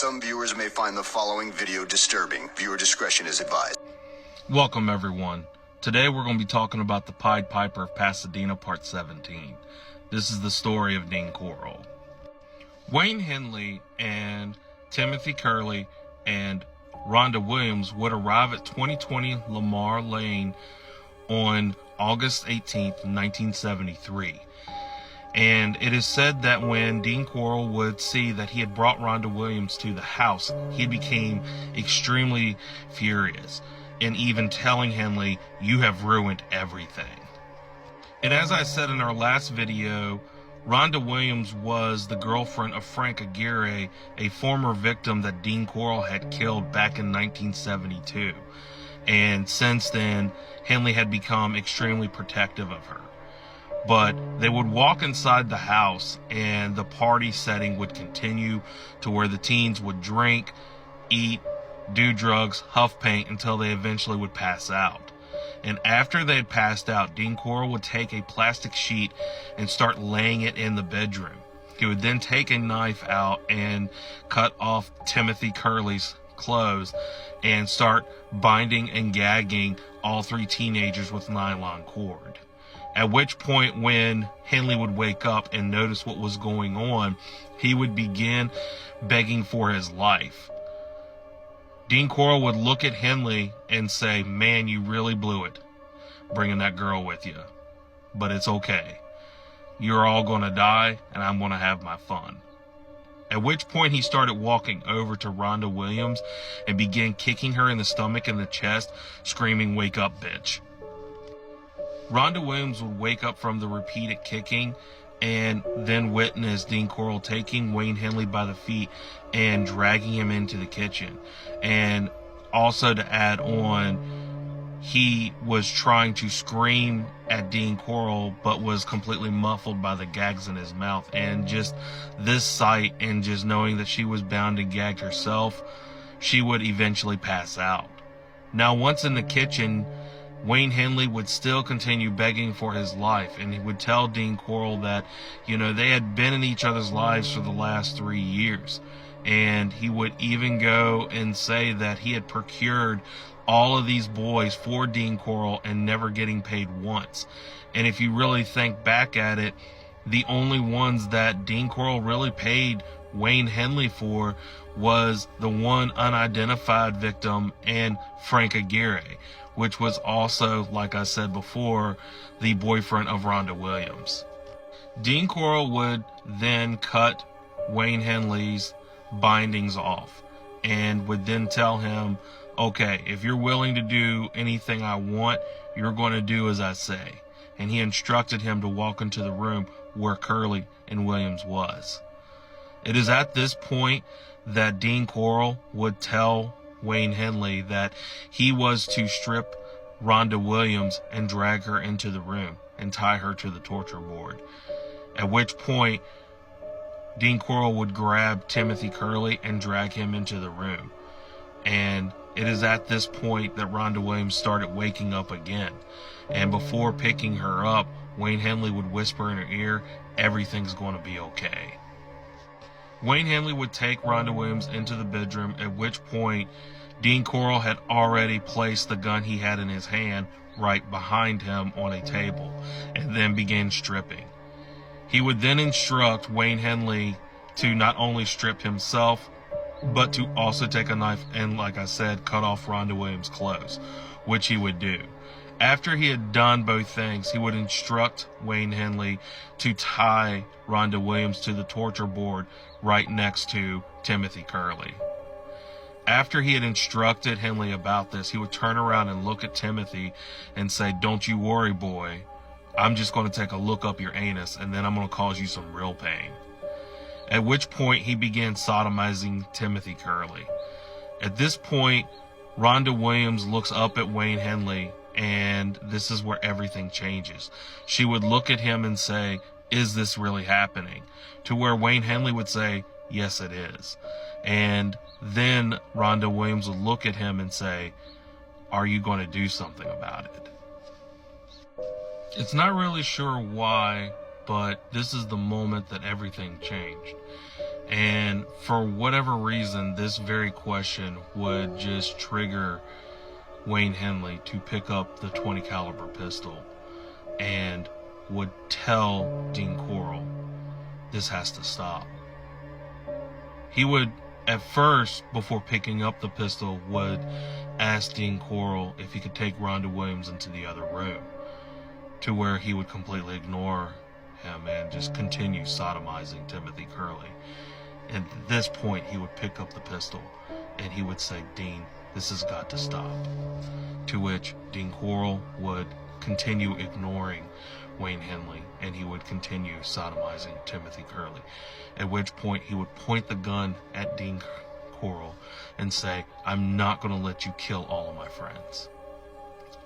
Some viewers may find the following video disturbing. Viewer discretion is advised. Welcome everyone. Today we're going to be talking about the Pied Piper of Pasadena Part 17. This is the story of Dean Corll. Wayne Henley and Timothy Curley and Rhonda Williams would arrive at 2020 Lamar Lane on August 18th, 1973. And it is said that when Dean Corll would see that he had brought Rhonda Williams to the house, he became extremely furious and even telling Henley, "You have ruined everything." And as I said in our last video, Rhonda Williams was the girlfriend of Frank Aguirre, a former victim that Dean Corll had killed back in 1972. And since then, Henley had become extremely protective of her. But they would walk inside the house and the party setting would continue to where the teens would drink, eat, do drugs, huff paint until they eventually would pass out. And after they had passed out, Dean Corll would take a plastic sheet and start laying it in the bedroom. He would then take a knife out and cut off Timothy Curley's clothes and start binding and gagging all three teenagers with nylon cord. At which point, when Henley would wake up and notice what was going on, he would begin begging for his life. Dean Corll would look at Henley and say, "Man, you really blew it, bringing that girl with you. But it's okay. You're all going to die, and I'm going to have my fun." At which point, he started walking over to Rhonda Williams and began kicking her in the stomach and the chest, screaming, "Wake up, bitch." Rhonda Williams would wake up from the repeated kicking and then witness Dean Corll taking Wayne Henley by the feet and dragging him into the kitchen. And also to add on, he was trying to scream at Dean Corll but was completely muffled by the gags in his mouth. And just this sight and just knowing that she was bound and gagged herself, she would eventually pass out. Now, once in the kitchen, Wayne Henley would still continue begging for his life, and he would tell Dean Corll that, they had been in each other's lives for the last 3 years. And he would even go and say that he had procured all of these boys for Dean Corll and never getting paid once. And if you really think back at it, the only ones that Dean Corll really paid Wayne Henley for was the one unidentified victim and Frank Aguirre, which was also, like I said before, the boyfriend of Rhonda Williams. Dean Corll would then cut Wayne Henley's bindings off and would then tell him, "Okay, if you're willing to do anything I want, you're going to do as I say." And he instructed him to walk into the room where Curley and Williams was. It is at this point that Dean Corll would tell Wayne Henley that he was to strip Rhonda Williams and drag her into the room and tie her to the torture board. At which point, Dean Corll would grab Timothy Curley and drag him into the room. And it is at this point that Rhonda Williams started waking up again. And before picking her up, Wayne Henley would whisper in her ear, "Everything's going to be okay." Wayne Henley would take Rhonda Williams into the bedroom, at which point Dean Corll had already placed the gun he had in his hand right behind him on a table, and then began stripping. He would then instruct Wayne Henley to not only strip himself, but to also take a knife and, like I said, cut off Rhonda Williams' clothes, which he would do. After he had done both things, he would instruct Wayne Henley to tie Rhonda Williams to the torture board right next to Timothy Curley. After he had instructed Henley about this, he would turn around and look at Timothy and say, "Don't you worry, boy. I'm just going to take a look up your anus, and then I'm going to cause you some real pain." At which point, he began sodomizing Timothy Curley. At this point, Rhonda Williams looks up at Wayne Henley, and this is where everything changes. She would look at him and say, "Is this really happening?" To where Wayne Henley would say, "Yes, it is." And then Rhonda Williams would look at him and say, "Are you going to do something about it?" It's not really sure why, but this is the moment that everything changed. And for whatever reason, this very question would just trigger Wayne Henley to pick up the .20 caliber pistol and would tell Dean Corll, this has to stop. He would, at first, before picking up the pistol, would ask Dean Corll if he could take Rhonda Williams into the other room, to where he would completely ignore him and just continue sodomizing Timothy Curley. And at this point, he would pick up the pistol and he would say, Dean, this has got to stop. To which Dean Corll would continue ignoring Wayne Henley and he would continue sodomizing Timothy Curley. At which point he would point the gun at Dean Corll and say, I'm not going to let you kill all of my friends.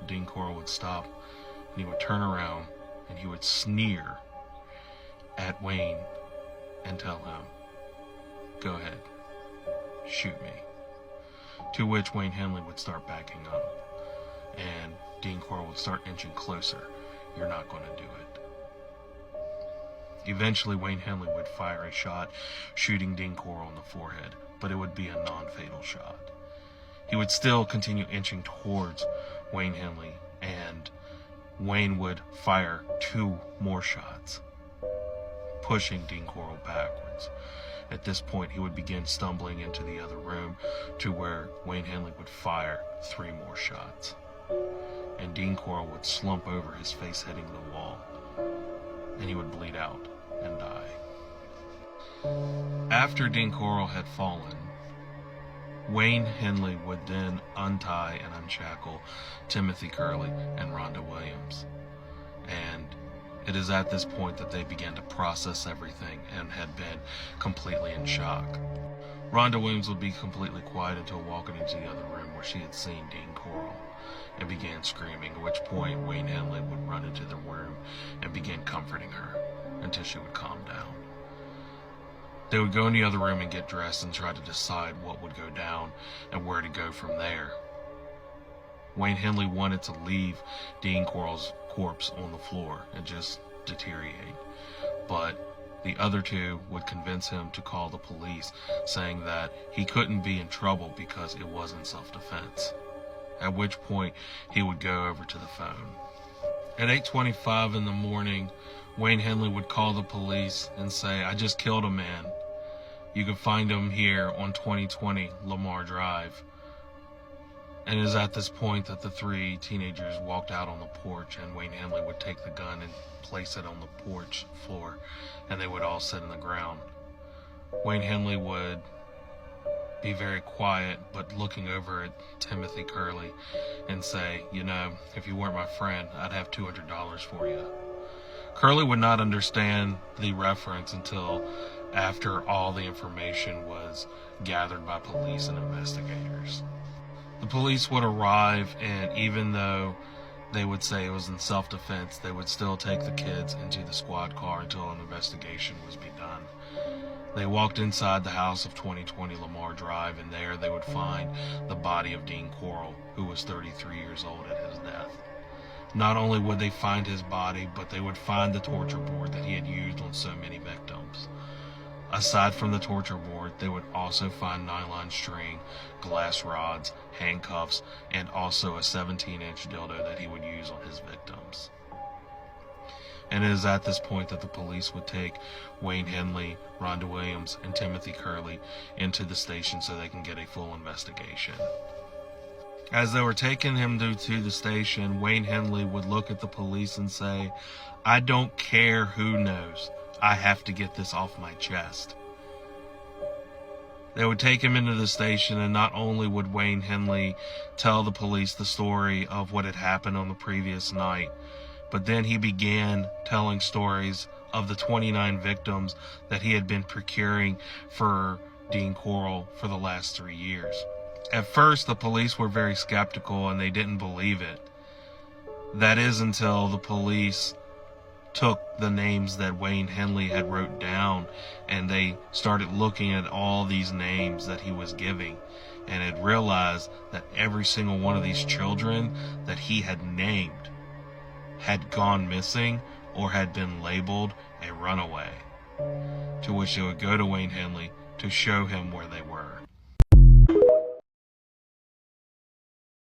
Dean Corll would stop and he would turn around and he would sneer at Wayne and tell him, go ahead, shoot me. To which Wayne Henley would start backing up and Dean Corll would start inching closer. You're not going to do it. Eventually, Wayne Henley would fire a shot, shooting Dean Corll in the forehead, but it would be a non-fatal shot. He would still continue inching towards Wayne Henley, and Wayne would fire 2 more shots, pushing Dean Corll backwards. At this point, he would begin stumbling into the other room, to where Wayne Henley would fire 3 more shots. And Dean Corll would slump over, his face hitting the wall, and he would bleed out and die. After Dean Corll had fallen, Wayne Henley would then untie and unshackle Timothy Curley and Rhonda Williams. And it is at this point that they began to process everything and had been completely in shock. Rhonda Williams would be completely quiet until walking into the other room where she had seen Dean Corll and began screaming, at which point Wayne Henley would run into the room and begin comforting her until she would calm down. They would go in the other room and get dressed and try to decide what would go down and where to go from there. Wayne Henley wanted to leave Dean Corll's corpse on the floor and just deteriorate, but the other 2 would convince him to call the police, saying that he couldn't be in trouble because it wasn't self-defense. At which point he would go over to the phone. At 8:25 in the morning, Wayne Henley would call the police and say, I just killed a man. You can find him here on 2020 Lamar Drive. And it is at this point that the 3 teenagers walked out on the porch, and Wayne Henley would take the gun and place it on the porch floor, and they would all sit on the ground. Wayne Henley would be very quiet, but looking over at Timothy Curley and say, you know, if you weren't my friend, I'd have $200 for you. Curley would not understand the reference until after all the information was gathered by police and investigators. The police would arrive, and even though they would say it was in self-defense, they would still take the kids into the squad car until an investigation was begun. They walked inside the house of 2020 Lamar Drive, and there they would find the body of Dean Corll, who was 33 years old at his death. Not only would they find his body, but they would find the torture board that he had used on so many victims. Aside from the torture board, they would also find nylon string, glass rods, handcuffs, and also a 17-inch dildo that he would use on his victims. And it is at this point that the police would take Wayne Henley, Rhonda Williams, and Timothy Curley into the station so they can get a full investigation. As they were taking him to the station, Wayne Henley would look at the police and say, I don't care who knows. I have to get this off my chest. They would take him into the station, and not only would Wayne Henley tell the police the story of what had happened on the previous night, but then he began telling stories of the 29 victims that he had been procuring for Dean Corll for the last 3 years. At first, the police were very skeptical and they didn't believe it. That is until the police took the names that Wayne Henley had wrote down and they started looking at all these names that he was giving, and had realized that every single one of these children that he had named had gone missing or had been labeled a runaway. to which they would go to Wayne Henley to show him where they were.